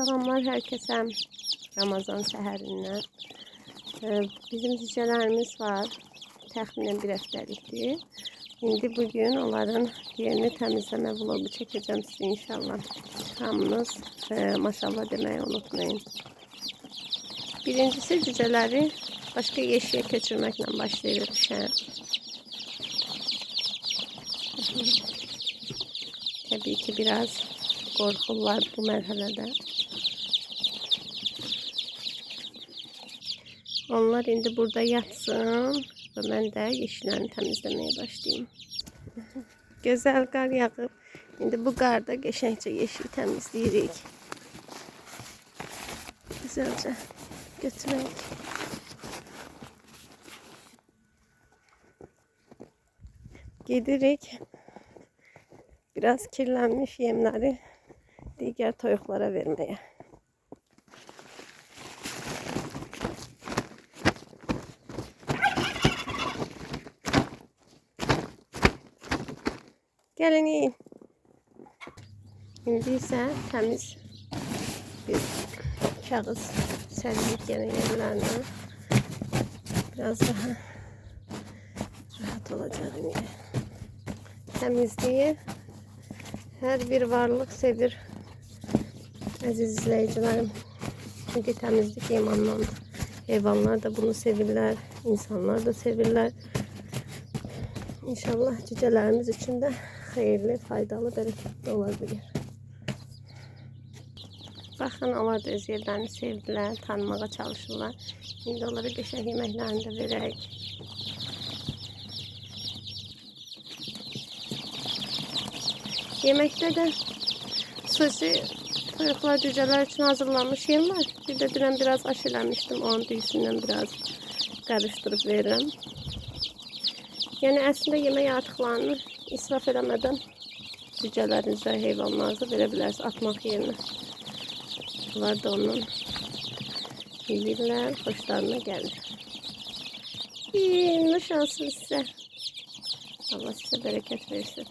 Salamlar herkese Ramazan səhərindən. Bizim cücələrimiz var. Təxminən bir həftəlikdir. İndi bugün onların yerini təmizləmə vlogu çəkəcəm sizə inşallah. Hamınız maşallah deməyi unutmayın. Birincisi cücələri başqa yeşiyə köçürməklə başlayırıq işə. Təbii ki biraz qorxurlar bu mərhələdə. Onlar indi burada yatsın və mən də yeşiklərini təmizləməyə başlayayım. Gözəl qar yağıb. İndi bu qarda qəşəngcə yeşiyi təmizləyirik. Güzelcə götürək. Gedirik. Biraz kirlənmiş yemləri digər toyuqlara verməyə. Gəlin yiyin. İndi isə təmiz bir kağız səririk yenə yerlərini. Biraz daha rahat olacaq indi. Təmizliyi hər bir varlıq sevir. Əziz izləyicilərim. Çünki təmizlik imandandır. Heyvanlar da bunu sevirlər. İnsanlar da sevirlər. İnşallah cücələrimiz üçün də xeyirli, faydalı, bərəkətli ola bilir. Baxın, onlar da öz yerlərini sevdilər, tanımağa çalışırlar. İndi onlara qəşəng yeməklərini də verək. Yeməkdə də xüsusi toyuqlar, cücələr üçün hazırlanmış yem var. Bir də dünən biraz aş eləmişdim, onun düyüsündən biraz qarışdırıb verirəm. Yəni əslində yemək artıqlarını israf eləmədən cücələrinizə, heyvanlarınıza verə bilərsiniz atmaq yerinə. Bunlar da onun yeyirlər, xoşlarına gəlir. Nuş olsun sizə. Allah sizə bərəkət versin.